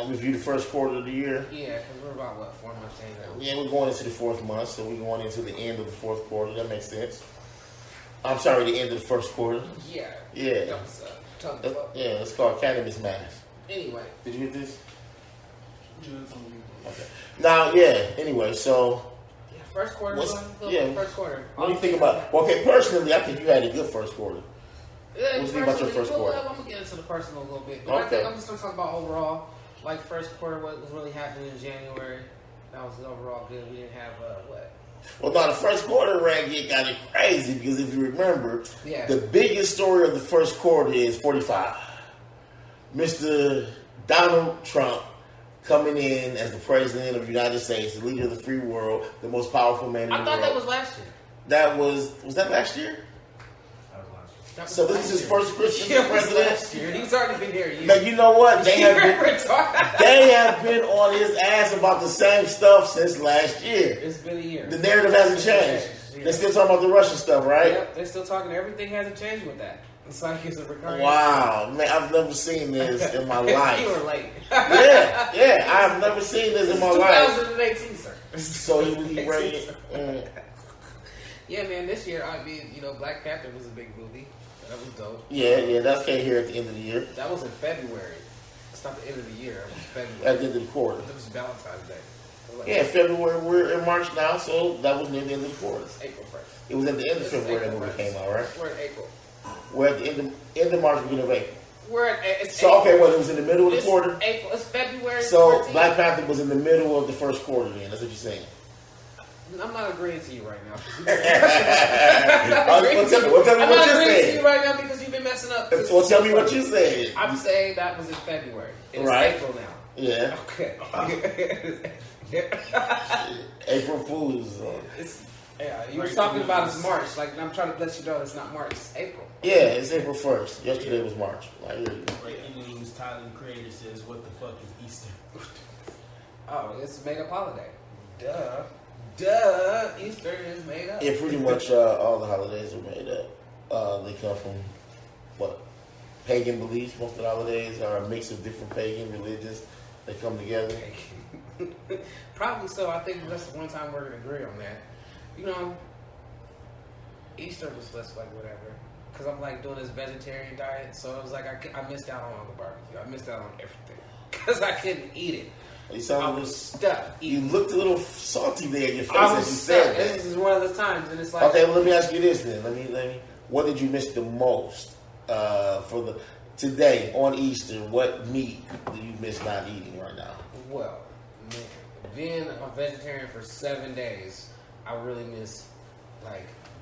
Review the first quarter of the year. Yeah, because we're about, what, 4 months in now? Yeah, we're going into the fourth month, so we're going into the end of the fourth quarter. That makes sense. I'm sorry, the end of the first quarter. Yeah. Yeah. Yeah, it's called cannabis math. Anyway. Did you get this? Okay. Now, yeah, anyway, so... Yeah, first quarter. First quarter. What do you think about... Well, okay, personally, I think you had a good first quarter. Yeah, what do you think about your first quarter? I'm going to get into the personal a little bit. But I think I'm just going to talk about overall. Like, first quarter, what was really happening in January. That was overall good. We didn't have, what? Well, now the first quarter ran got it crazy because if you remember, the biggest story of the first quarter is 45. Mr. Donald Trump coming in as the president of the United States, the leader of the free world, the most powerful man in the world. I thought that was last year. Was that last year? So this is his first Christian president. Last year. He's already been here. But you know what? They have been on his ass about the same stuff since last year. It's been a year. The narrative hasn't changed. They're still talking about the Russian stuff, right? Yep, they're still talking. Everything hasn't changed with that. It's like it's a recurring. Wow, man, I've never seen this in my life. You were late. yeah, I've never seen this in my life. 2018, sir. So he ready. Yeah, man. This year, I mean, Black Panther was a big movie. That was dope. Yeah, that came here at the end of the year. That was in February. It's not the end of the year. It was February. At the end of the quarter. It was Valentine's Day. February. We're in March now, so that was near the end of the quarter. It's April 1st. It was at the end of February that movie came out, right? We're in April. We're at the end of March, beginning of April. It's April. Okay, it was in the middle of the quarter? April. It's February. So 14th. Black Panther was in the middle of the first quarter then. That's what you're saying. I'm not agreeing to you right now. Tell me what you're saying. I'm not agreeing to you right now because you've been messing up. So tell me what you said. I'm saying that was in February. It's April now. Yeah. Okay. April Fool's. You were talking about it's March. Like, I'm trying to let you know it's not March. It's April. Yeah, it's April 1st. Yesterday was March. Breaking news, Tyler the Creator says, what the fuck is Easter? Oh, it's a made-up holiday. Duh. Easter is made up. Yeah, pretty much all the holidays are made up. They come from, pagan beliefs. Most of the holidays are a mix of different pagan religions. They come together. Probably so. I think that's the one time we're going to agree on that. Easter was just like whatever. Because I'm like doing this vegetarian diet. So it was like I missed out on all the barbecue. I missed out on everything. Because I couldn't eat it. You sound I was stuck. You looked a little salty there in your face as you said that. This is one of those times, and it's like... Okay, well, let me ask you this then. Let me. What did you miss the most today on Easter? What meat do you miss not eating right now? Well, being a vegetarian for 7 days, I really miss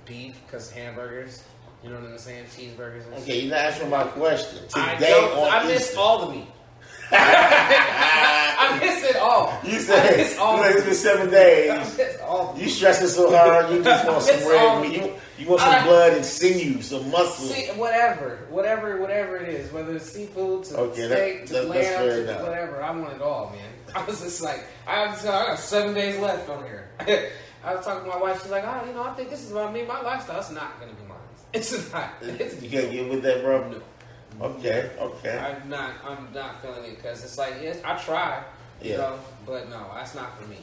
beef because hamburgers. You know what I'm saying? Cheeseburgers. And okay, you're not answering my question. I miss all the meat. I miss it all. You said it's been 7 days. You stressing so hard. You just want some red meat. You want some blood and sinew, some muscle. Whatever it is, whether it's seafood to steak to lamb to whatever. I want it all, man. I was just like, I got 7 days left on here. I was talking to my wife. She's like, I think this is what I mean. My lifestyle. It's not going to be mine. It's not. You can't get with that, bro. No. Okay. I'm not feeling it because it's like, yes, I try, but no, that's not for me.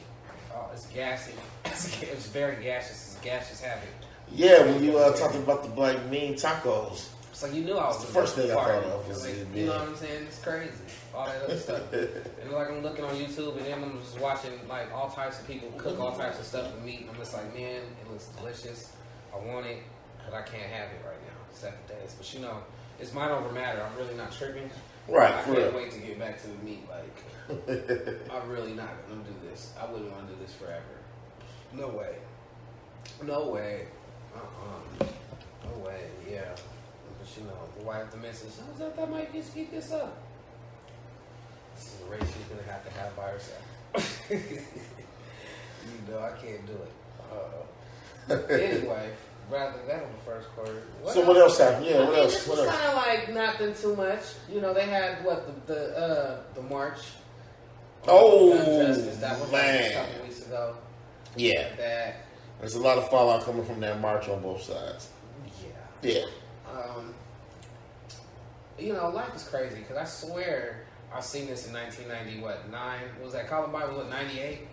Oh, it's gassy. It's very gaseous. It's gaseous habit. Yeah, when you talking about the black mean tacos. It's like you knew I was the first thing I thought of was you know what I'm saying? It's crazy. All that other stuff. And like I'm looking on YouTube and then I'm just watching like all types of people cook all types of stuff with meat. And I'm just like, man, it looks delicious. I want it, but I can't have it right now. 7 days. But it's mind over matter. I'm really not tripping. Right. I can't wait to get back to the meat. Like, I'm really not going to do this. I wouldn't want to do this forever. No way. No way. No way. Yeah. But the wife, the missus, that might just keep this up. This is a race she's going to have by herself. I can't do it. Anyway. Rather than that on the first quarter. What else happened? Yeah, what else? This was kind of like nothing too much. They had the march. Oh, that was man. A couple weeks ago. Yeah. There's a lot of fallout coming from that march on both sides. Yeah. Yeah. life is crazy because I swear I've seen this in 1990. What was that? Columbine was what 98?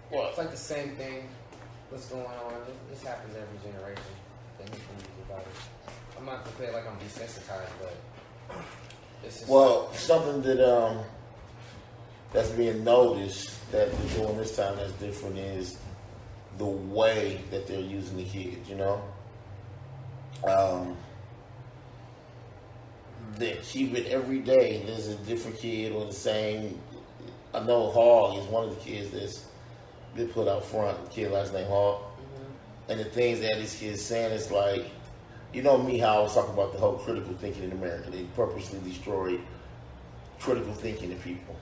What? It's like the same thing. What's going on? This happens every generation. About it. I'm not gonna play like I'm desensitized, but it's just something that that's being noticed that they're doing this time that's different is the way that they're using the kids. They keep it every day. There's a different kid or the same. I know Hall is one of the kids that's been put out front. The kid last name Hall. Mm-hmm. And the things that these kids saying is like, me, how I was talking about the whole critical thinking in America. They purposely destroyed critical thinking in people.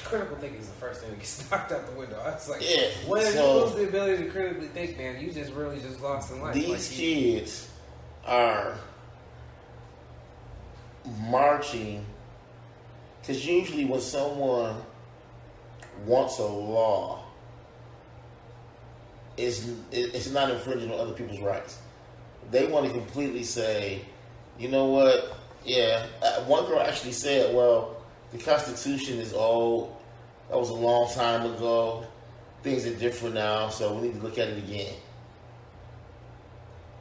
Critical thinking is the first thing that gets knocked out the window. I was like, yeah. When you lose the ability to critically think, man, you just really just lost in life. These kids are marching, because usually when someone wants a law, it's not infringing on other people's rights. They want to completely say, you know what? Yeah, one girl actually said, well, the Constitution is old. That was a long time ago. Things are different now, so we need to look at it again.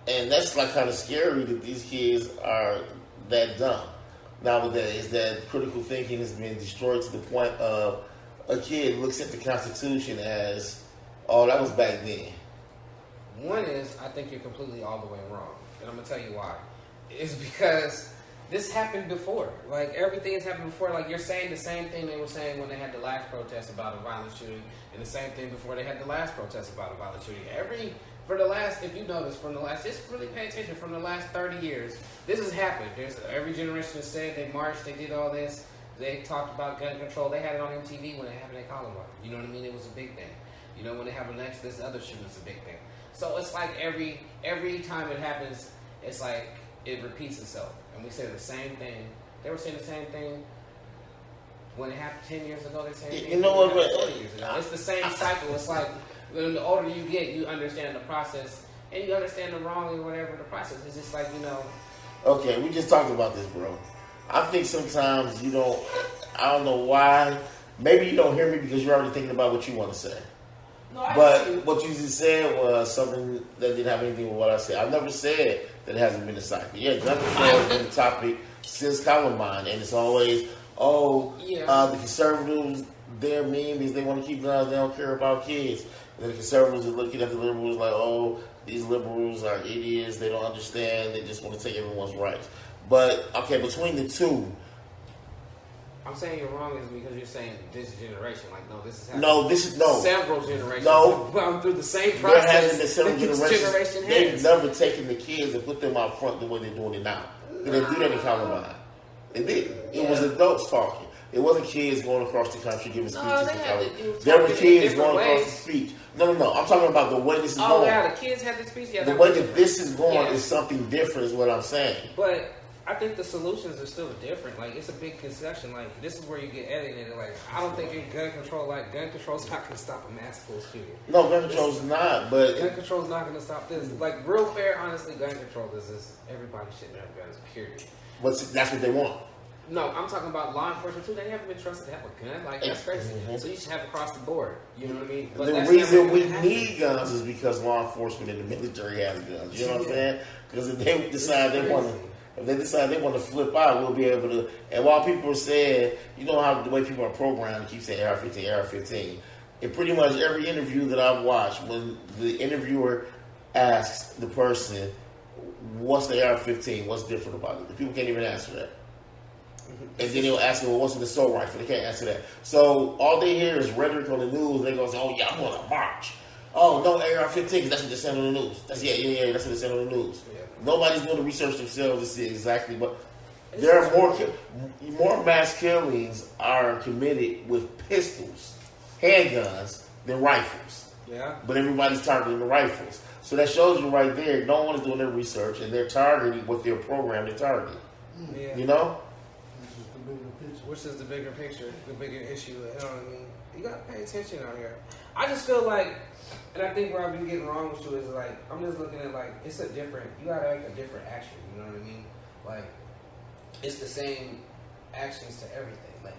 And that's like kind of scary that these kids are that dumb nowadays, that critical thinking has been destroyed to the point of a kid looks at the Constitution as, oh, that was back then. One is, I think you're completely all the way wrong. And I'm going to tell you why. It's because this happened before. Like, everything has happened before. Like, you're saying the same thing they were saying when they had the last protest about a violent shooting, and the same thing before they had the last protest about a violent shooting. If you notice, just really pay attention, from the last 30 years, this has happened. Every generation has said they marched, they did all this, they talked about gun control. They had it on MTV when it happened at Columbine. You know what I mean? It was a big thing. When they have this other shooting, it's a big thing. So it's like every time it happens, it's like it repeats itself. And we say the same thing. They were saying the same thing when it happened 10 years ago. They said 20 years ago. It's the same cycle. It's like the older you get, you understand the process, and you understand the wrong or whatever the process. It's just like, Okay, we just talked about this, bro. I think sometimes I don't know why. Maybe you don't hear me because you're already thinking about what you want to say. No, but what you just said was something that didn't have anything with what I said. I've never said that it hasn't been a cycle. Yeah, gun control has been the topic since Columbine, and it's always, the conservatives, they're mean because they want to keep guns, they don't care about kids. And then the conservatives are looking at the liberals like, oh, these liberals are idiots, they don't understand, they just want to take everyone's rights. But, okay, between the two, I'm saying you're wrong is because you're saying this generation. Like, no, this is happening. Several generations. No. Gone through the same process. There hasn't been several generations. They've never taken the kids and put them out front the way they're doing it now. They didn't do that in Columbine. They didn't. It was adults talking. It wasn't kids going across the country giving speeches to college. There were kids going across the speech. No. I'm talking about the way this is going. Oh, yeah, the kids had the speech. Yeah, the way that this is going is something different is what I'm saying. But I think the solutions are still different. Like, it's a big concession. Like, this is where you get alienated. Like, I don't think gun control is not going to stop a mass school shooting. No, gun control is not, but gun control is not going to stop this. Like, real fair, honestly, gun control is this. Everybody shouldn't have guns, period. But that's what they want. No, I'm talking about law enforcement too. They haven't been trusted to have a gun. Like, that's crazy. Mm-hmm. So you should have it across the board. You know what I mean? But the reason we need guns is because law enforcement and the military has guns. You know what I'm saying? Because if they decide they want to flip out, we'll be able to. And while people are saying, you know how the way people are programmed to keep saying AR-15, in pretty much every interview that I've watched, when the interviewer asks the person, what's the AR-15? What's different about it? The people can't even answer that. And then they'll ask them, well, what's an assault rifle? They can't answer that. So all they hear is rhetoric on the news. They go, oh, yeah, I'm going to march. Oh, no, AR-15, because that's what they're saying on the news. That's what they're saying on the news. Yeah. Nobody's doing the research themselves to see exactly. But there are more mass killings are committed with pistols, handguns, than rifles. Yeah. But everybody's targeting the rifles. So that shows you right there, no one is doing their research, and they're targeting what their program to target. Yeah. You know? Which is the bigger picture, the bigger issue. You know what I mean? You gotta pay attention out here. I just feel like, and I think where I've been getting wrong with you is like, I'm just looking at like, you gotta make a different action. You know what I mean? Like, it's the same actions to everything. Like,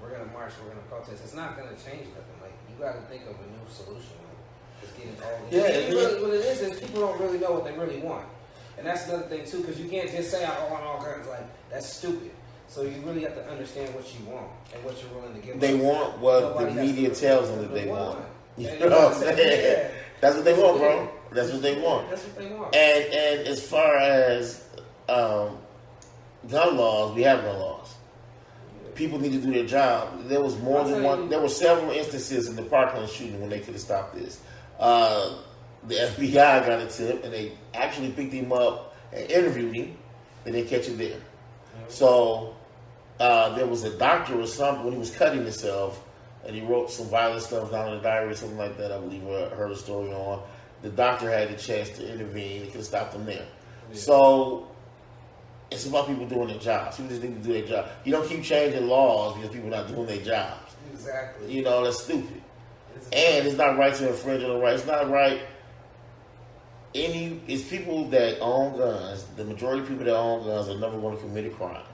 we're gonna march, we're gonna protest. It's not gonna change nothing. Like, you got to think of a new solution. Like, it's getting all. What it is people don't really know what they really want, and that's another thing too. Because you can't just say I want all guns. Like, that's stupid. So you really have to understand what you want and what you're willing to give. They want what the media tells them that they want. You know what I'm saying? Yeah. That's what they want, bro. That's what they want. That's what they want. And as far as gun laws, we have gun laws. People need to do their job. There was more than one. There were several instances in the Parkland shooting when they could have stopped this. The FBI got a tip, and they actually picked him up and interviewed him, and they catch him there. So there was a doctor or something when he was cutting himself, and he wrote some violent stuff down in the diary or something like that. I believe I heard a story on. The doctor had the chance to intervene. He could have stopped him there. Yeah. So it's about people doing their jobs. People just need to do their job. You don't keep changing laws because people are not doing their jobs. Exactly. You know, that's stupid. And it's not right to infringe on the rights. It's not right. It's people that own guns. The majority of people that own guns are never going to commit a crime.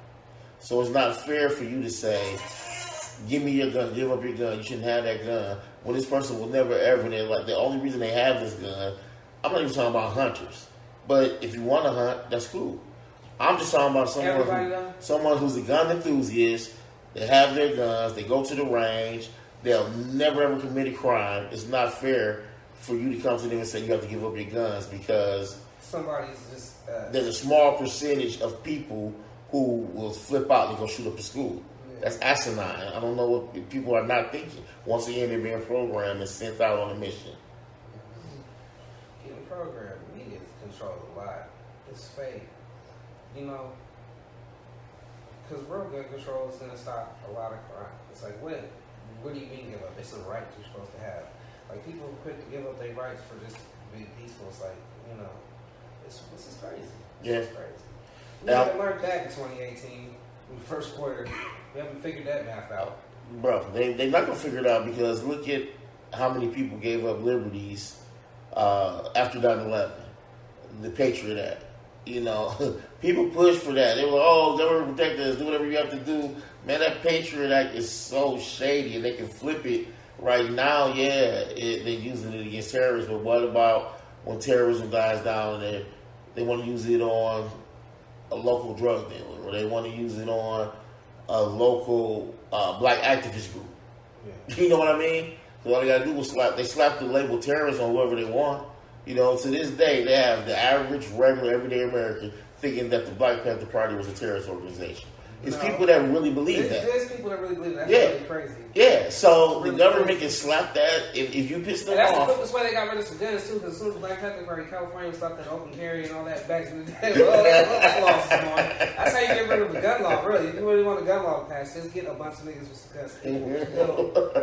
So it's not fair for you to say, give me your gun, give up your gun, you shouldn't have that gun, when this person will never ever, they're like, the only reason they have this gun, I'm not even talking about hunters, but if you want to hunt, that's cool. I'm just talking about someone who's a gun enthusiast, they have their guns, they go to the range, they'll never ever commit a crime. It's not fair for you to come to them and say you have to give up your guns because somebody's just... there's a small percentage of people who will flip out and go shoot up the school. Yeah. That's asinine. I don't know what people are not thinking. Once again, they're being programmed and sent out on a mission. Getting programmed, media controls a lot. It's fake. You know, because real gun control is going to stop a lot of crime. It's like, what do you mean give up? It's a right you're supposed to have. Like, people are quick to give up their rights for just being peaceful. It's like, you know, this is crazy. This is crazy. We haven't learned that in 2018, in the first quarter. We haven't figured that math out. Bro, they're not going to figure it out because look at how many people gave up liberties after 9/11. The Patriot Act. You know, people push for that. They were, government protect us, do whatever you have to do. Man, that Patriot Act is so shady and they can flip it right now. Yeah, they're using it against terrorists, but what about when terrorism dies down and they want to use it on a local drug dealer, or they want to use it on a local black activist group? Yeah. You know what I mean? So all they got to do is slap the label terrorist on whoever they want. You know, to this day, they have the average, regular, everyday American thinking that the Black Panther Party was a terrorist organization. It's people that really believe that. There's people that really believe that. That's really crazy. Yeah, so really the government can slap that if you piss them off. That's the quickest way they got rid of some guns, too, because as soon as the Black Panther Party, California stopped that open carry and all that back in the day. That's how you get rid of the gun law, really. If you really want a gun law passed, just get a bunch of niggas with some guns.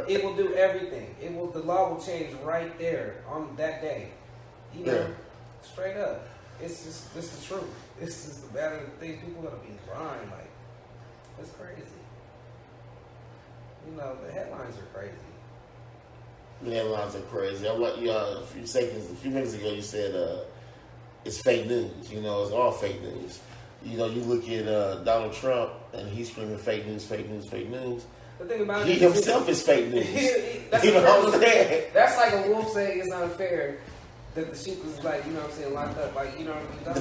It will do everything. The law will change right there on that day. You know, straight up. It's just the truth. It's just the matter of things. People are going to be crying. Like, it's crazy. You know, the headlines are crazy. The headlines are crazy. I'm like, a few minutes ago, you said it's fake news. You know, it's all fake news. You know, you look at Donald Trump and he's screaming fake news, fake news, fake news. The thing about he himself is fake news. You know what I'm saying? That's like a wolf saying it's unfair. That the sheep was like, you know what I'm saying, locked up, like, you know what I mean?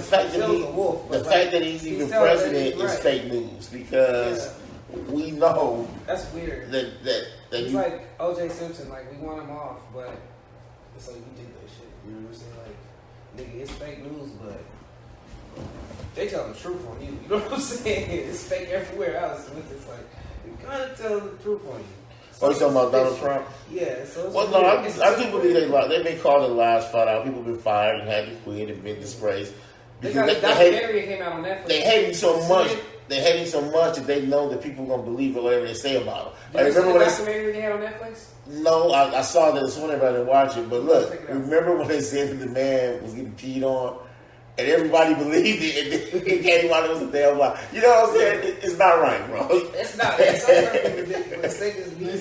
The fact that he's even president is fake news because we know that's weird. That it's like O.J. Simpson, like we want him off, but it's like you did that shit. You know what I'm saying? Like, nigga, it's fake news, but they tell the truth on you. You know what I'm saying? It's fake everywhere else. It's like you gotta tell the truth on you. Oh, you talking about Donald Trump? Yeah. So well, no, I do believe they lied. They've been called in lies flat out. People have been fired and had to quit and been disgraced. Because the documentary came out on Netflix. They hate him so much. They hate him so much that they know that people are going to believe whatever they say about him. Did you see the documentary they had on Netflix? No, I saw that this morning, but I didn't watch it. But look, remember when they said that the man was getting peed on? And everybody believed it, and then everybody was a damn lie. You know what I'm saying? It's not right, bro. It's not. It's so ridiculous. They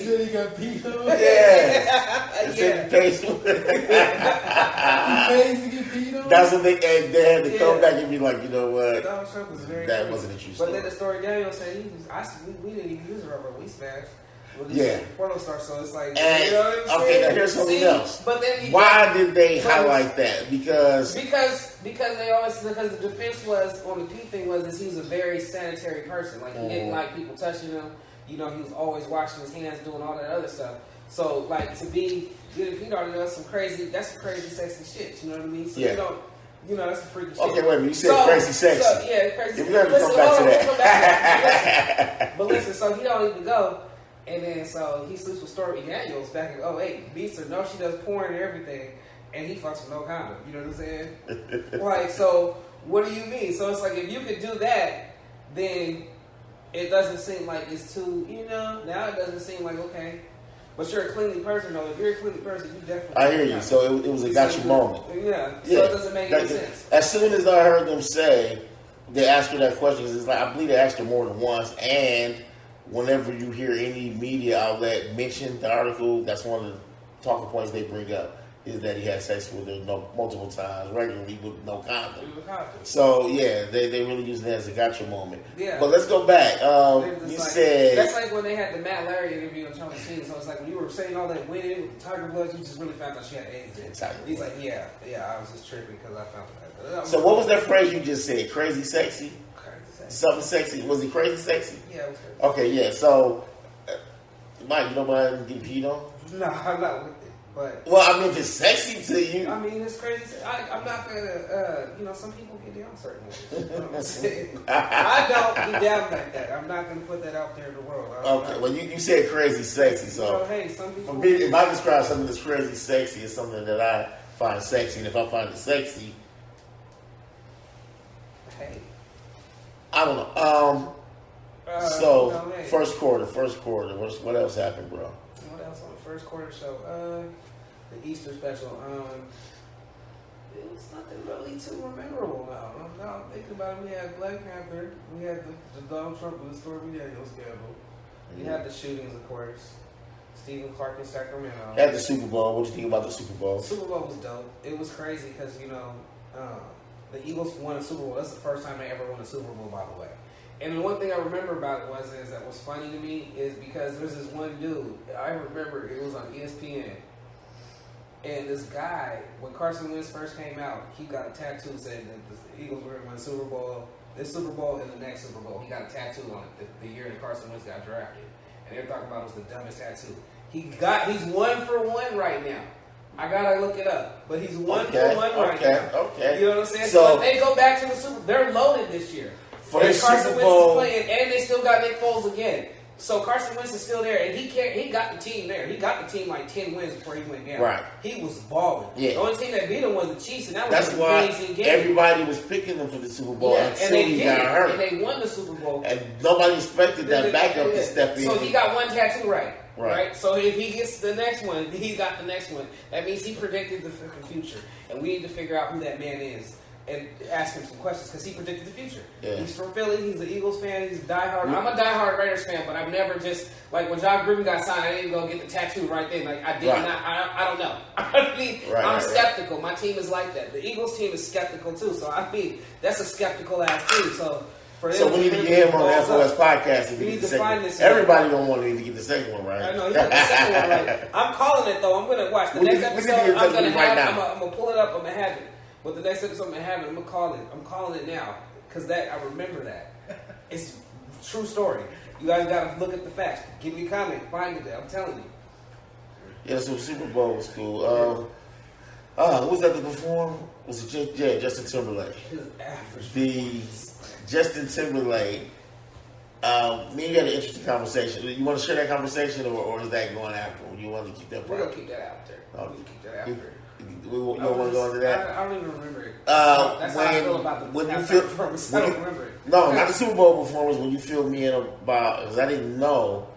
said he got peed on? Yeah. They said he pays for it. He pays to get That's what they had to come back and be like, you know what? Donald Trump was very that crazy. wasn't a true But story. then the story Daniel said, we didn't even use a rubber, we smashed. Porno star, so it's like, and, you know what I'm saying? Okay, now here's something else. But then why did they highlight that? Because they always, because the defense was on the P thing was he was a very sanitary person. Like he didn't like people touching him. You know, he was always washing his hands, doing all that other stuff. So like to be getting Pete already that's some crazy sexy shit. You know what I mean? So you don't. You know, that's a freaky shit. Okay, wait a minute. You said crazy sexy. So, yeah, crazy. If we have to come back to that. But listen, so he don't even go. And then, so he sleeps with Stormy Daniels back in 2008. Beats her. No, she does porn and everything. And he fucks with no condom. You know what I'm saying? Like, so, what do you mean? So, it's like, if you could do that, then it doesn't seem like it's too, now it doesn't seem like, okay. But you're a cleanly person, though. If you're a cleanly person, you definitely... I hear you. So, it was a gotcha moment. Yeah. So, it doesn't make any sense. As soon as I heard them say, they asked her that question, it's like, I believe they asked her more than once, and... Whenever you hear any media outlet mention the article, that's one of the talking points they bring up, is that he had sex with her multiple times, regularly, with no condom. So, yeah, they really use it as a gotcha moment. Yeah. But let's go back. You said... That's like when they had the Matt Larry interview on Channel 10. So it's like when you were saying all that winning with the Tiger Blood, you just really found out she had AIDS. He's like, yeah, I was just tripping because I found out. So what was that phrase you just said? Crazy sexy? Something sexy. Was he crazy sexy? Yeah, it was crazy. Okay, yeah. So, Mike, you know why I didn't get peed on? No, I'm not with it. But well, I mean, if it's sexy to you, I mean, it's crazy. I'm not gonna. Some people get down certain ways. You know what I'm saying? I don't get down like that. I'm not gonna put that out there in the world. Okay. Well, you said crazy sexy, so hey, some people. For me, if I describe something that's crazy sexy, it's something that I find sexy, and if I find it sexy, hey. I don't know. First quarter. What else happened, bro? What else on the first quarter show? The Easter special. It was nothing really too memorable now. Now I'm thinking about it. We had Black Panther. We had the Donald Trump and the Stormy Daniels scandal. We had the shootings, of course. Stephen Clark in Sacramento. Had the Super Bowl. What did you think about the Super Bowl? The Super Bowl was dope. It was crazy because, the Eagles won a Super Bowl. That's the first time they ever won a Super Bowl, by the way. And the one thing I remember about it is that was funny to me is because there's this one dude, I remember it was on ESPN, and this guy, when Carson Wentz first came out, he got a tattoo saying that the Eagles were going to win the Super Bowl, this Super Bowl and the next Super Bowl. He got a tattoo on it the year that Carson Wentz got drafted. And they're talking about it was the dumbest tattoo. He's 1-for-1 right now. I gotta look it up, but he's 1-for-1 right now. Okay. You know what I'm saying? So if they go back to the Super Bowl, they're loaded this year. For the Super Bowl, playing, and they still got Nick Foles again. So Carson Wentz is still there, and he got the team there. He got the team like 10 wins before he went down. Right. He was balling. Yeah. The only team that beat him was the Chiefs, and that was an amazing game. Everybody was picking them for the Super Bowl until he got hurt. And they won the Super Bowl. And nobody expected that backup to step in. So he got one tattoo right. So if he gets the next one, he got the next one. That means he predicted the future. And we need to figure out who that man is and ask him some questions because he predicted the future. Yeah. He's from Philly. He's an Eagles fan. He's a diehard. I'm a diehard Raiders fan, but I've never just, like when John Gruden got signed, I didn't go get the tattoo right then. Like I did not. I don't know. I mean, I'm skeptical. My team is like that. The Eagles team is skeptical too. So I mean, that's a skeptical ass team. So we need to get him on the FOS podcast if we need the second one. Everybody don't want to get the second one, right? I know, he got the second one right. I'm calling it, though. I'm going to watch. The next episode, I'm going to pull it up. I'm going to have it. But the next episode, I'm going to have it. I'm going to call it. I'm calling it now. Because I remember that. It's a true story. You guys got to look at the facts. Give me a comment. Find it there. I'm telling you. Yeah, so Super Bowl was cool. Who was that to perform? Was it Justin Timberlake? His average. Justin Timberlake, me and you had an interesting conversation. You want to share that conversation, or is that going after? You want to keep that private? We're going to keep that out there. We're going to keep that after. You don't want to go into that? I don't even remember it. That's how I feel about the performance. I don't remember it. No, not the Super Bowl performance. When you filled me in about, because I didn't know